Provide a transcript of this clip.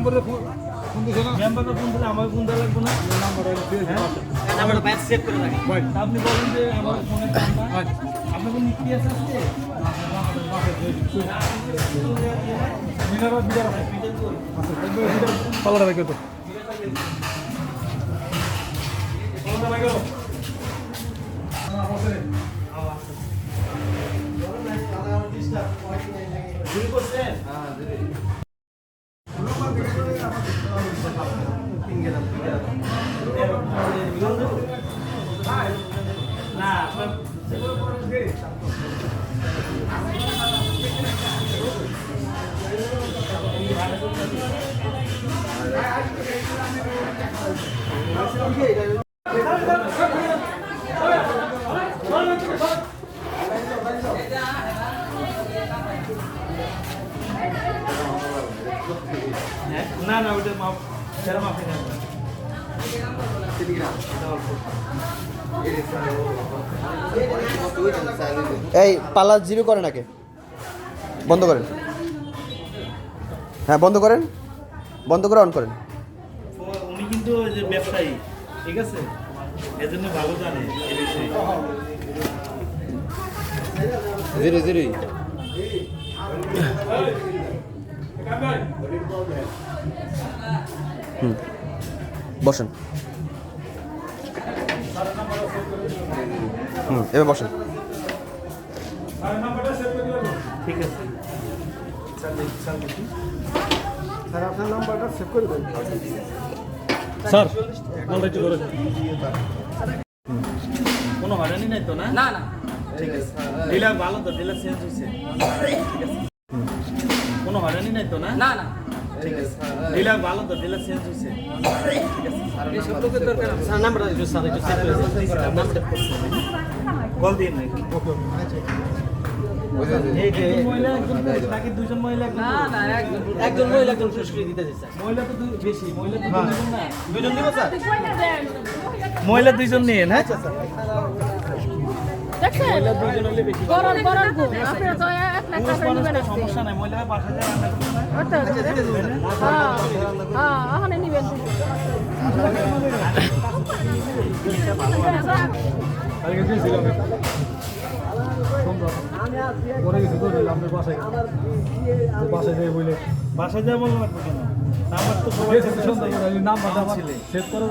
মেম্বারে ফোন দিছো না? মেম্বারকে ফোন দিলে আমাকে ফোন দেওয়া লাগবে না? নাম্বারটা দিয়েছি পাশে। নাম্বারটা বাইরে সেভ করে রাখেন। ভাই, আপনি বলেন যে আমার ফোনে নাম্বার আচ্ছা। আপনার কোন নিকি আছে আজকে? মিনারা বিদার আছে। আচ্ছা, পালাটা রেখে তো। পালাটা রেখে তো। শুরু করছেন? না আপনার না না ওটা মাপ যারা মাপে না এই পালা জিরো করেন আগে, বন্ধ করেন। হ্যাঁ বন্ধ করেন, বন্ধ করে অন করেন। উনি কিন্তু ওই যে ব্যবসায়ী, ঠিক আছে, এজন্য ভালো জানে এই বিষয়ে। জিরো জিরোই। বসেন। এবার বসেন। ঠিক আছে স্যার আপনার নাম্বারটা সেভ করে দেন। স্যার কলটা একটু করে কোনো হয়রানি নাই তো? না না না, ঠিক আছে, ডিলার ভালো তো, ডিলার চেঞ্জ হয়েছে, ঠিক আছে, কোনো হয়রানি নাই তো? না না না, ঠিক আছে, ডিলার ভালো তো, ডিলার চেঞ্জ হয়েছে, এসব লোকের দরকার আছে। স্যার নাম্বারটা একটু স্যার একটু সেভ করে দেন। কল দিন নাকি এই যে মহিলা একজন পুরুষ নাকি দুজন মহিলা একজন না পুরুষ? না, একজন মহিলা একজন পুরস্কার দিতে চাই স্যার। মহিলা তো বেশি, মহিলা দুজন নেবেন না? দুজন দিব স্যার? মহিলা দুইজন নিয়ে না? দেখছেন গরম গরম গো আপনারা তো এক লাখ পুরুষ টাকা মানুষ নেবেন তো আজকে সমস্যা নাই, মহিলারা 5,000 রান্না করতে পারে। অর্থাৎ হ্যাঁ ওখানে নেবেন কালকে দিয়েছিলাম পরে গেছি তো আপনার বাসায় বাসায় যাই বলে বাসায় যাওয়া বললাম কেন? নাম্বার তো সবাই নাম্বারটা সেভ করে